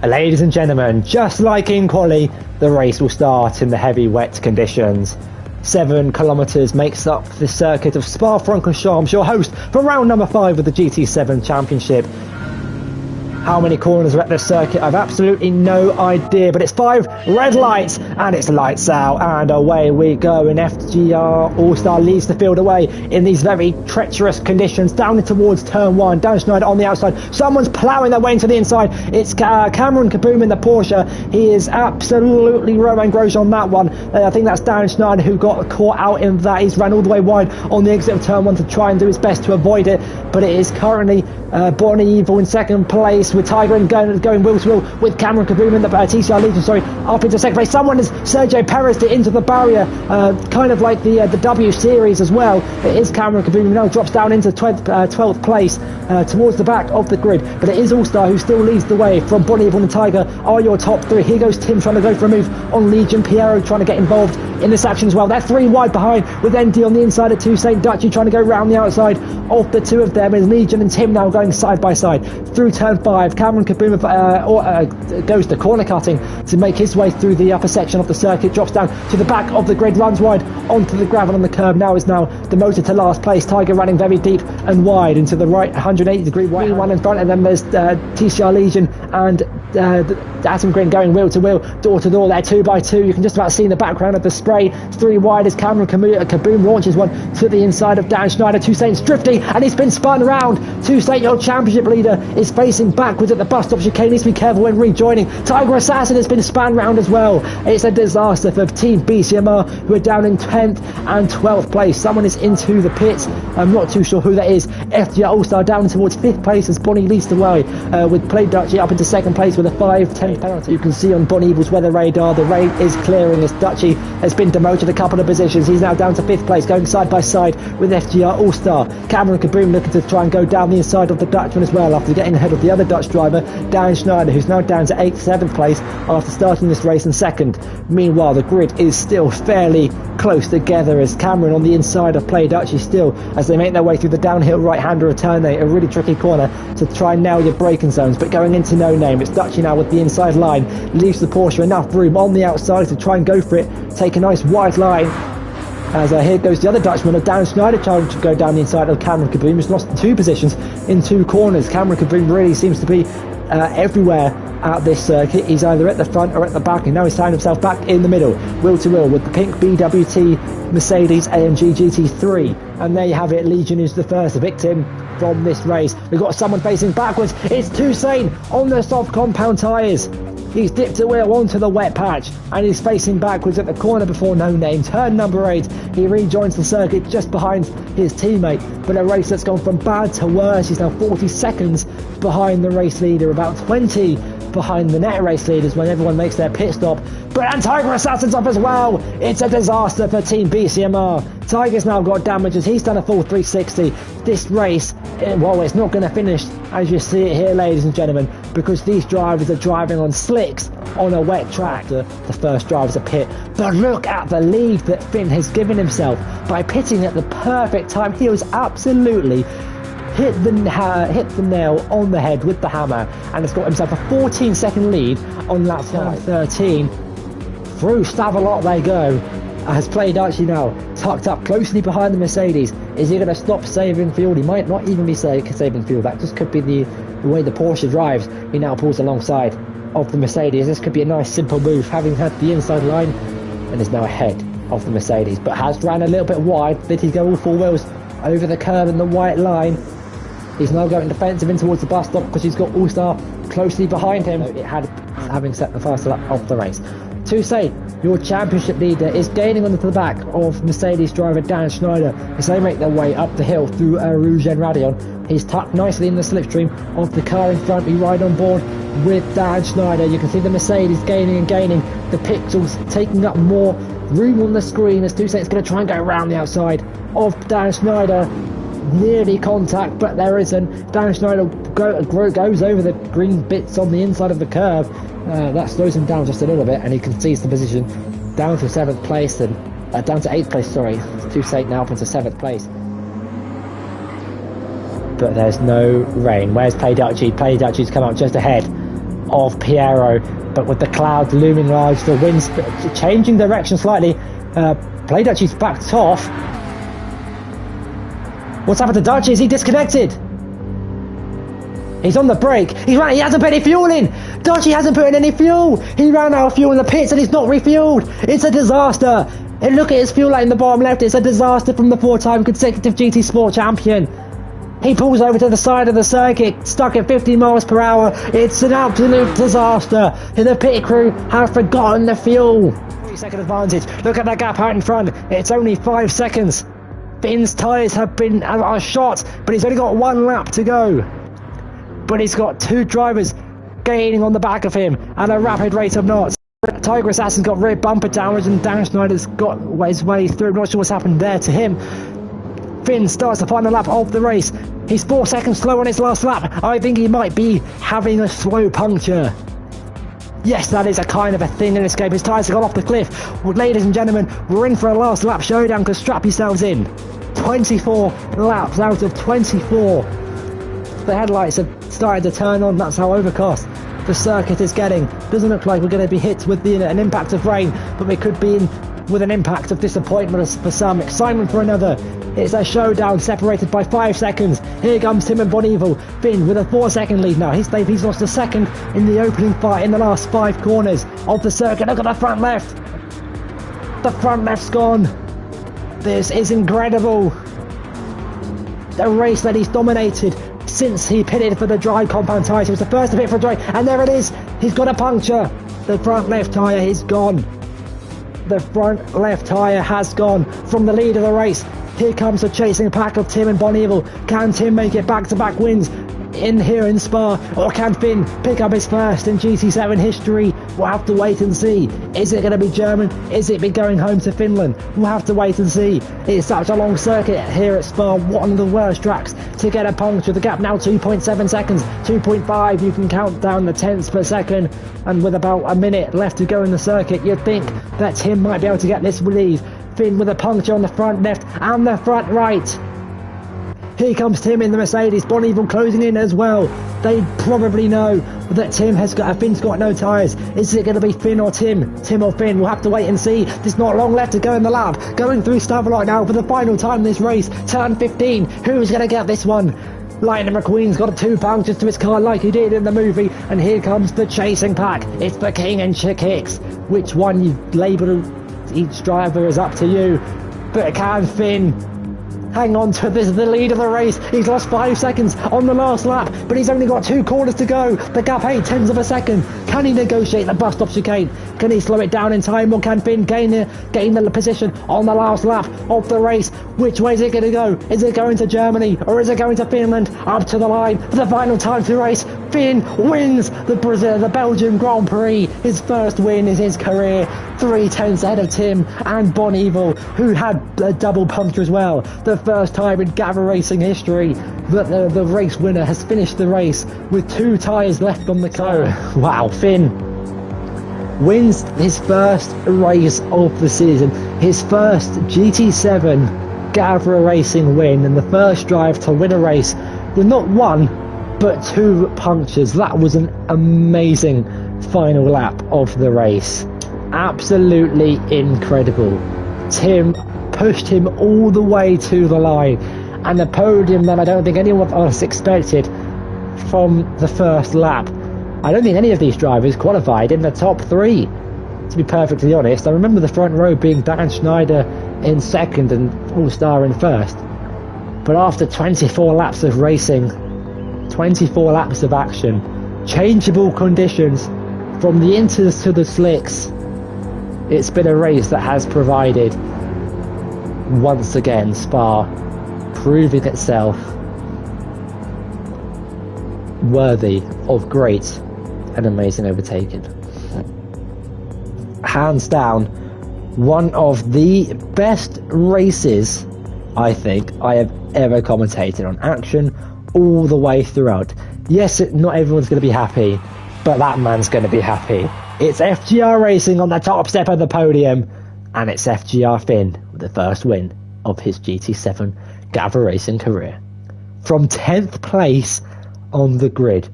Ladies and gentlemen, just like in quali, the race will start in the heavy wet conditions. 7 kilometres makes up the circuit of Spa Francorchamps, your host for round number 5 of the GT7 Championship. How many corners are at this circuit? I've absolutely no idea, but it's 5 red lights and it's lights out and away we go. And FGR All-Star leads the field away in these very treacherous conditions down towards turn 1. Dan Schneider on the outside, someone's ploughing their way into the inside. It's Cameron Kaboom in the Porsche. He is absolutely Romain Grosjean on that one. I think that's Dan Schneider who got caught out in that. He's ran all the way wide on the exit of turn 1 to try and do his best to avoid it, but it is currently Bonnie Evil in second place, with Tiger going wheel to wheel with Cameron Kaboom in the TCR Legion, up into second place. Someone is Sergio Perez into the barrier, kind of like the W Series as well. It is Cameron Kaboom who now drops down into 12th place towards the back of the grid, but it is All-Star who still leads the way from Bonnie Evil and Tiger are your top 3. Here goes Tim trying to go for a move on Legion, Piero trying to get involved in this action as well. They're 3 wide behind, with ND on the inside of 2 St. Dutchy trying to go round the outside of the 2 of them, and Legion and Tim now going side by side through turn 5. Cameron Kaboom goes to corner cutting to make his way through the upper section of the circuit, drops down to the back of the grid, runs wide onto the gravel on the curb, now is demoted to last place. Tiger running very deep and wide into the right 180 degree right one in front, and then there's TCR Legion and Atom Green going wheel to wheel, door to door there, 2 by 2. You can just about see in the background of the spray. 3 wide as Cameron Kaboom launches one to the inside of Dan Schneider. 2 Saints drifting, and he's been spun round. 2 Saint, your championship leader, is facing backwards at the bus stop chicane. Needs to be careful when rejoining. Tiger Assassin has been spun round as well. It's a disaster for Team BCMR, who are down in 10th and 12th place. Someone is into the pits. I'm not too sure who that is. FGR All-Star down towards 5th place as Bonnie leads the way, with Play Dutchy up into 2nd place with a 5-10 penalty. You can see on Bonnie Evil's weather radar the rain is clearing as Dutchy has been demoted a couple of positions. He's now down to 5th place, going side by side with FGR All-Star. Cameron Kaboom looking to try and go down the inside of the Dutchman as well, after getting ahead of the other Dutch driver, Dan Schneider, who's now down to 8th, 7th place after starting this race in 2nd. Meanwhile, the grid is still fairly close together as Cameron on the inside of Play Dutchy still, as they make their way through the downhill right-hander of turn 8, a really tricky corner to try and nail your braking zones, but going into no name. It's Dutchy now with the inside line, leaves the Porsche enough room on the outside to try and go for it, take a nice wide line. As here goes the other Dutchman of Dan Schneider trying to go down the inside of Cameron Kaboom, who's lost 2 positions in 2 corners. Cameron Kaboom really seems to be everywhere at this circuit. He's either at the front or at the back, and now he's found himself back in the middle, wheel to wheel with the pink BWT Mercedes AMG GT3. And there you have it, Legion is the first victim from this race. We've got someone facing backwards. It's Toussaint on the soft compound tyres. He's dipped a wheel onto the wet patch and he's facing backwards at the corner before no name. Turn number 8. He rejoins the circuit just behind his teammate, but a race that's gone from bad to worse. He's now 40 seconds behind the race leader, about 20 behind the net race leaders when everyone makes their pit stop. But Tiger Assassin's up as well. It's a disaster for Team BCMR. Tiger's now got damages. He's done a full 360. This race, well, it's not going to finish as you see it here, ladies and gentlemen, because these drivers are driving on slicks on a wet track. The first driver's a pit, but look at the lead that Finn has given himself by pitting at the perfect time. He was absolutely hit the nail on the head with the hammer, and has got himself a 14-second lead on lap 13. Through Stavelot they go, has played actually now tucked up closely behind the Mercedes. Is he going to stop saving fuel? He might not even be saving fuel. That just could be the way the Porsche drives. He now pulls alongside of the Mercedes. This could be a nice simple move, having had the inside line, and is now ahead of the Mercedes, but has ran a little bit wide. Did he go all 4 wheels over the curb and the white line? He's now going defensive in towards the bus stop because he's got All-Star closely behind him. It had having set the fast lap of the race. Toussaint, your championship leader, is gaining onto the back of Mercedes driver Dan Schneider as they make their way up the hill through Rouge and Radion. He's tucked nicely in the slipstream of the car in front. We ride on board with Dan Schneider. You can see the Mercedes gaining and gaining. The pixels taking up more room on the screen as Toussaint's going to try and go around the outside of Dan Schneider. Nearly contact, but there isn't. Dan Schneider goes over the green bits on the inside of the curve. That slows him down just a little bit, and he concedes the position down to 7th place, and down to 8th place, sorry. Toussaint now up into 7th place. But there's no rain. Where's Play Dutchy? Play Dutchy's come out just ahead of Piero, but with the clouds looming large, the wind's changing direction slightly. Play Dutchie's backed off. What's happened to Dutchie? Is he disconnected? He's on the brake. He hasn't put any fuel in. Dutchie hasn't put in any fuel. He ran out of fuel in the pits and he's not refueled. It's a disaster. And look at his fuel light in the bottom left. It's a disaster from the 4-time consecutive GT Sport champion. He pulls over to the side of the circuit, stuck at 50 miles per hour. It's an absolute disaster. The pit crew have forgotten the fuel. 3-second advantage. Look at that gap out in front. It's only 5 seconds. Finn's tyres are shot, but he's only got 1 lap to go. But he's got 2 drivers gaining on the back of him and a rapid rate of knots. Tiger Assassin's got rear bumper damage and Dan Schneider's got his way through. Not sure what's happened there to him. Finn starts the final lap of the race. He's 4 seconds slow on his last lap. I think he might be having a slow puncture. Yes, that is a kind of a thing in this game. His tyres have gone off the cliff. Well, ladies and gentlemen, we're in for a last lap showdown, because strap yourselves in. 24 laps out of 24. The headlights have started to turn on. That's how overcast the circuit is getting. Doesn't look like we're going to be hit with an impact of rain, but we could be in with an impact of disappointment for some, excitement for another. It's a showdown separated by 5 seconds. Here comes Tim and Bonneville. Finn with a 4-second lead now. He's lost a second in the opening fight in the last 5 corners of the circuit. Look at the front left. The front left's gone. This is incredible. The race that he's dominated since he pitted for the dry compound tyres. He was the first to pit for dry, and there it is. He's got a puncture. The front left tyre is gone. The front left tyre has gone from the lead of the race. Here comes the chasing pack of Tim and Bonneville. Can Tim make it back-to-back wins in here in Spa, or can Finn pick up his first in GT7 history? We'll have to wait and see. Is it going to be German? Is it be going home to Finland? We'll have to wait and see. It's such a long circuit here at Spa, one of the worst tracks to get a puncture. The gap now 2.7 seconds, 2.5. You can count down the tenths per second, and with about a minute left to go in the circuit, you'd think that Tim might be able to get this lead. Finn with a puncture on the front left and the front right. Here comes Tim in the Mercedes. Bonneville closing in as well. They probably know that Finn's got no tyres. Is it going to be Finn or Tim? Tim or Finn? We'll have to wait and see. There's not long left to go in the lap. Going through Stavelot now for the final time in this race. Turn 15. Who's going to get this one? Lightning McQueen's got 2 punctures to his car like he did in the movie. And here comes the chasing pack. It's the King and Chicks. Which one you label each driver is up to you. But can Finn hang on to the lead of the race? He's lost 5 seconds on the last lap, but he's only got 2 corners to go. The gap 8/10 of a second. Can he negotiate the bus stop chicane? Can he slow it down in time, or can Finn gain the position on the last lap of the race? Which way is it going to go? Is it going to Germany, or is it going to Finland? Up to the line for the final time to the race. Finn wins the Belgium Grand Prix. His first win in his career. 3/10 ahead of Tim and Bonneville, who had a double puncture as well. The first time in GavraRacing history that the race winner has finished the race with 2 tyres left on the car. Wow, Finn wins his first race of the season, his first GT7 GavraRacing win, and the first drive to win a race with not 1 but 2 punctures. That was an amazing final lap of the race. Absolutely incredible. Tim pushed him all the way to the line, and the podium that I don't think anyone of us expected from the first lap. I don't think any of these drivers qualified in the top 3, to be perfectly honest. I remember the front row being Dan Schneider in second and All-Star in first, but after 24 laps of racing, 24 laps of action, changeable conditions from the inters to the slicks, it's been a race that has provided, once again, Spa proving itself worthy of great and amazing overtaking. Hands down, one of the best races I think I have ever commentated on. Action all the way throughout. Yes, not everyone's going to be happy, but that man's going to be happy. It's FGR Racing on the top step of the podium, and it's FGR Finn with the first win of his GT7 GavraRacing career. From 10th place on the grid,